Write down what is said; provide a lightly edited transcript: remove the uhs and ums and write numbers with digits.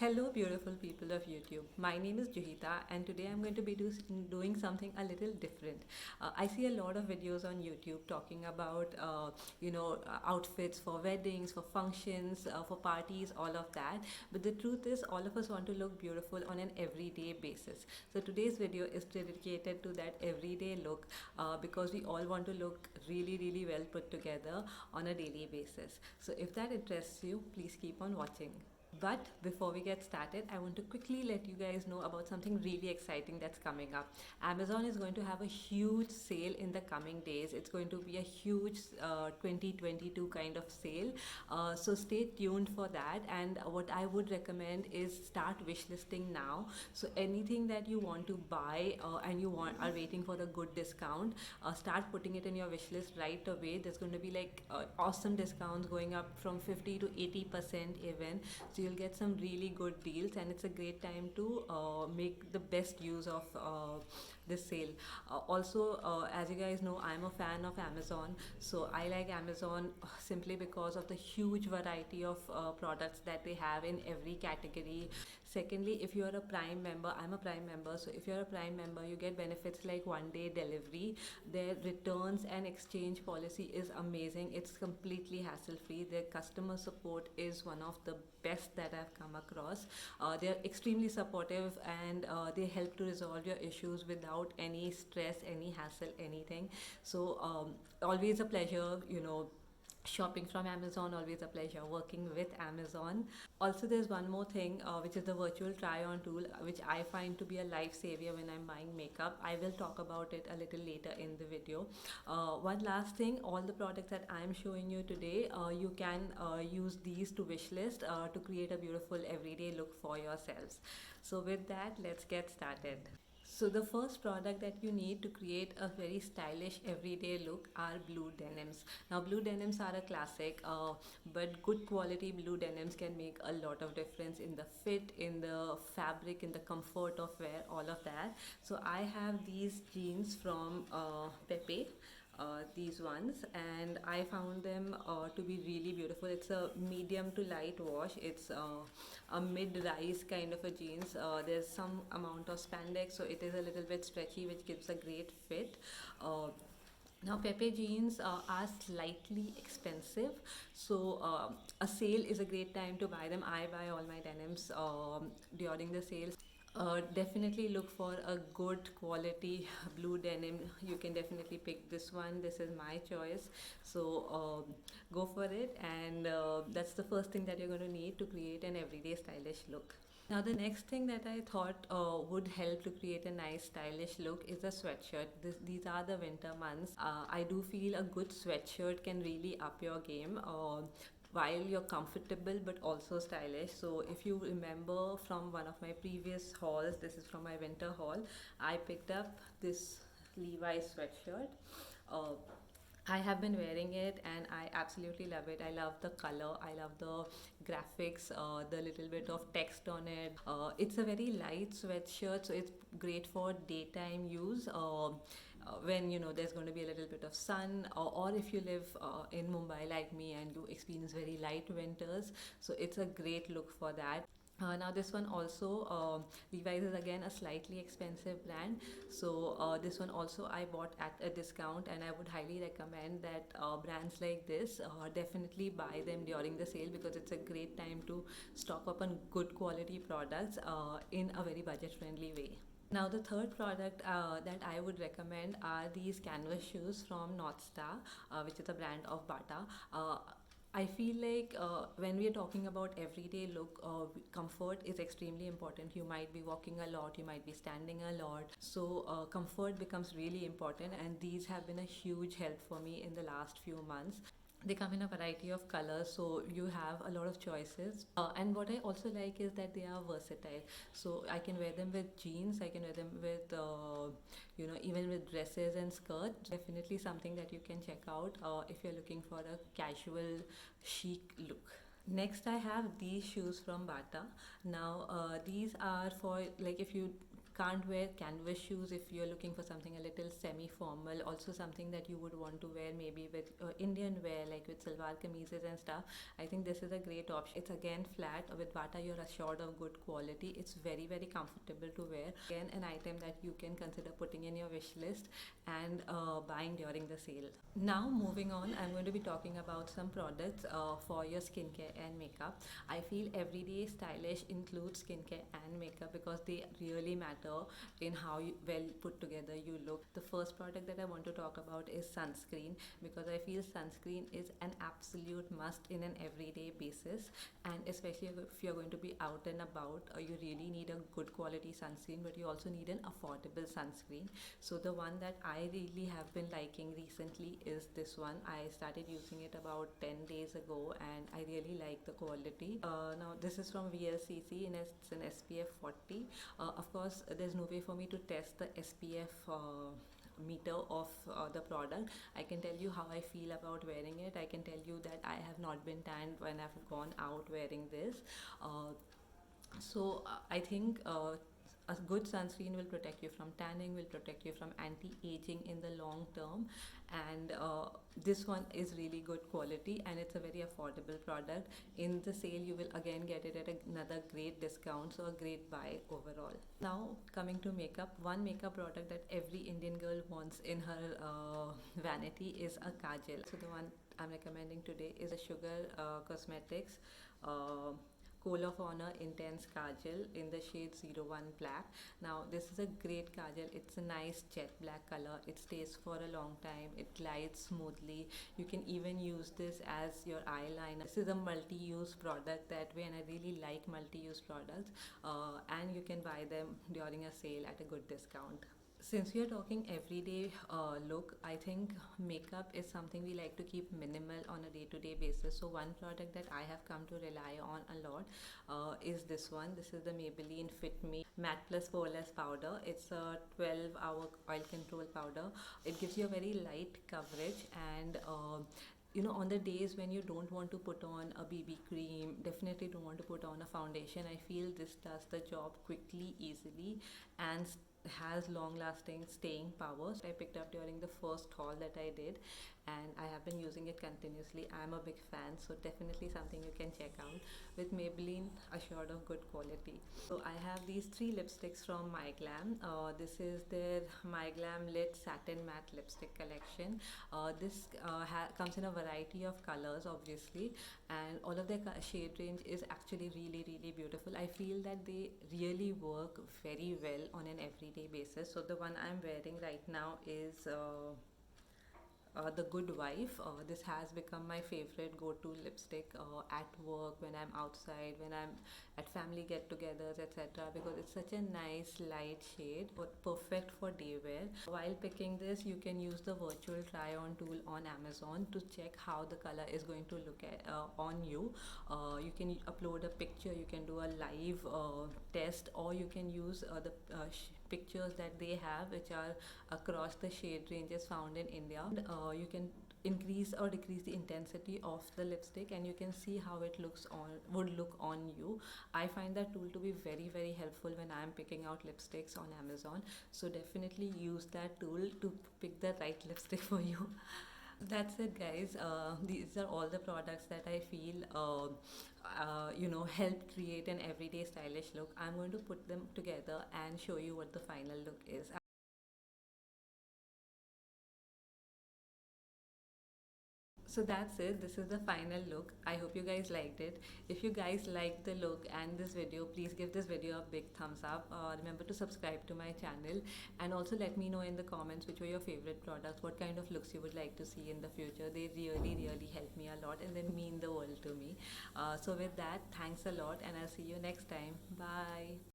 Hello, beautiful people of YouTube. My name is Juhita, and today I'm going to be doing something a little different. I see a lot of videos on YouTube talking about, outfits for weddings, for functions, for parties, all of that. But the truth is, all of us want to look beautiful on an everyday basis. So today's video is dedicated to that everyday look because we all want to look really, really well put together on a daily basis. So if that interests you, please keep on watching. But before we get started, I want to quickly let you guys know about something really exciting that's coming up. Amazon is going to have a huge sale in the coming days. It's going to be a huge 2022 kind of sale. So stay tuned for that. And what I would recommend is start wishlisting now. So anything that you want to buy and are waiting for a good discount, start putting it in your wish list right away. There's going to be like awesome discounts going up from 50 to 80% even. So you'll get some really good deals, and it's a great time to make the best use of this sale. Also, as you guys know, I'm a fan of Amazon, so I like Amazon simply because of the huge variety of products that they have in every category. Secondly, if you're a Prime member, I'm a Prime member, so if you're a Prime member, you get benefits like 1 day delivery. Their returns and exchange policy is amazing. It's completely hassle free. Their customer support is one of the best that I've come across. They're extremely supportive, and they help to resolve your issues without any stress, any hassle, anything. So always a pleasure, shopping from Amazon, always a pleasure working with Amazon. Also, there's one more thing, which is the virtual try on tool, which I find to be a lifesaver when I'm buying makeup. I will talk about it a little later in the video. One last thing, all the products that I'm showing you today, you can use these to wish list to create a beautiful everyday look for yourselves. So with that, let's get started. So the first product that you need to create a very stylish everyday look are blue denims. Now blue denims are a classic, but good quality blue denims can make a lot of difference in the fit, in the fabric, in the comfort of wear, all of that. So I have these jeans from Pepe, these ones, and I found them to be really beautiful. It's a medium to light wash. It's a mid-rise kind of a jeans. There's some amount of spandex, so it is a little bit stretchy, which gives a great fit. Now Pepe jeans are slightly expensive, so a sale is a great time to buy them. I buy all my denims during the sales. Definitely look for a good quality blue denim. You can definitely pick this one. This is my choice, so go for it. And that's the first thing that you're going to need to create an everyday stylish look. Now the next thing that I thought would help to create a nice stylish look is a sweatshirt. These are the winter months. I do feel a good sweatshirt can really up your game. While you're comfortable but also stylish. So if you remember from one of my previous hauls, this is from my winter haul, I picked up this Levi's sweatshirt. uh, I have been wearing it and I absolutely love it. I love the color, I love the graphics, the little bit of text on it. It's a very light sweatshirt, so it's great for daytime use. When there's going to be a little bit of sun, or if you live in Mumbai like me and you experience very light winters, so it's a great look for that. Now this one also, Levi's is again a slightly expensive brand, so this one also I bought at a discount, and I would highly recommend that brands like this, definitely buy them during the sale, because it's a great time to stock up on good quality products in a very budget friendly way. Now the third product that I would recommend are these canvas shoes from North Star, which is a brand of Bata. I feel like when we are talking about everyday look, comfort is extremely important. You might be walking a lot, you might be standing a lot, so comfort becomes really important, and these have been a huge help for me in the last few months. They come in a variety of colors, so you have a lot of choices. And what I also like is that they are versatile, so I can wear them with jeans, I can wear them with even with dresses and skirts. Definitely something that you can check out if you're looking for a casual chic look. Next, I have these shoes from Bata. Now, these are for, like, if you can't wear canvas shoes if you're looking for something a little semi-formal, also something that you would want to wear maybe with Indian wear, like with salwar kameezes and stuff. I think this is a great option. It's again flat. With Bata you're assured of good quality. It's very very comfortable to wear. Again, an item that you can consider putting in your wish list and buying during the sale. Now moving on, I'm going to be talking about some products for your skincare and makeup. I feel everyday stylish includes skincare and makeup because they really matter in how well put together you look. The first product that I want to talk about is sunscreen, because I feel sunscreen is an absolute must in an everyday basis, and especially if you're going to be out and about, you really need a good quality sunscreen, but you also need an affordable sunscreen. So the one that I really have been liking recently is this one. I started using it about 10 days ago and I really like the quality. Now this is from VLCC and it's an SPF 40. Of course there's no way for me to test the SPF meter of the product. I can tell you how I feel about wearing it. I can tell you that I have not been tanned when I've gone out wearing this. I think a good sunscreen will protect you from tanning, will protect you from anti-aging in the long term, and this one is really good quality and it's a very affordable product. In the sale you will again get it at another great discount, so a great buy overall. Now coming to makeup, one makeup product that every Indian girl wants in her vanity is a kajal. So the one I'm recommending today is a Sugar Cosmetics Kohl of Honor Intense Kajal in the shade 01 Black. Now this is a great kajal. It's a nice jet black color. It stays for a long time. It glides smoothly. You can even use this as your eyeliner. This is a multi-use product that way, and I really like multi-use products. And you can buy them during a sale at a good discount. Since we are talking everyday look, I think makeup is something we like to keep minimal on a day-to-day basis. So one product that I have come to rely on a lot is this one. This is the Maybelline Fit Me Matte Plus Poreless Powder. It's a 12-hour oil control powder. It gives you a very light coverage, and on the days when you don't want to put on a BB cream, definitely don't want to put on a foundation, I feel this does the job quickly, easily, and has long lasting staying power. So I picked up during the first haul that I did, and I have been using it continuously. I'm a big fan, so definitely something you can check out. With Maybelline, assured of good quality. So I have these three lipsticks from My Glam. This is their My Glam Lit Satin Matte Lipstick collection. This comes in a variety of colors, obviously, and all of their shade range is actually really really beautiful. I feel that they really work very well on an everyday basis. So the one I'm wearing right now is the Good Wife. This has become my favorite go-to lipstick at work, when I'm outside, when I'm at family get-togethers, etc. Because it's such a nice light shade, but perfect for day wear. While picking this, you can use the virtual try-on tool on Amazon to check how the color is going to look at on you. You can upload a picture, you can do a live test, or you can use the pictures that they have, which are across the shade ranges found in India. You can increase or decrease the intensity of the lipstick, and you can see how it would look on you. I find that tool to be very very helpful when I'm picking out lipsticks on Amazon. So definitely use that tool to pick the right lipstick for you. That's it, guys. These are all the products that I feel help create an everyday stylish look. I'm going to put them together and show you what the final look is. So that's it. This is the final look. I hope you guys liked it. If you guys liked the look and this video, please give this video a big thumbs up. Remember to subscribe to my channel, and also let me know in the comments which were your favorite products, what kind of looks you would like to see in the future. They really really help me a lot and they mean the world to me. So with that, thanks a lot, and I'll see you next time. Bye.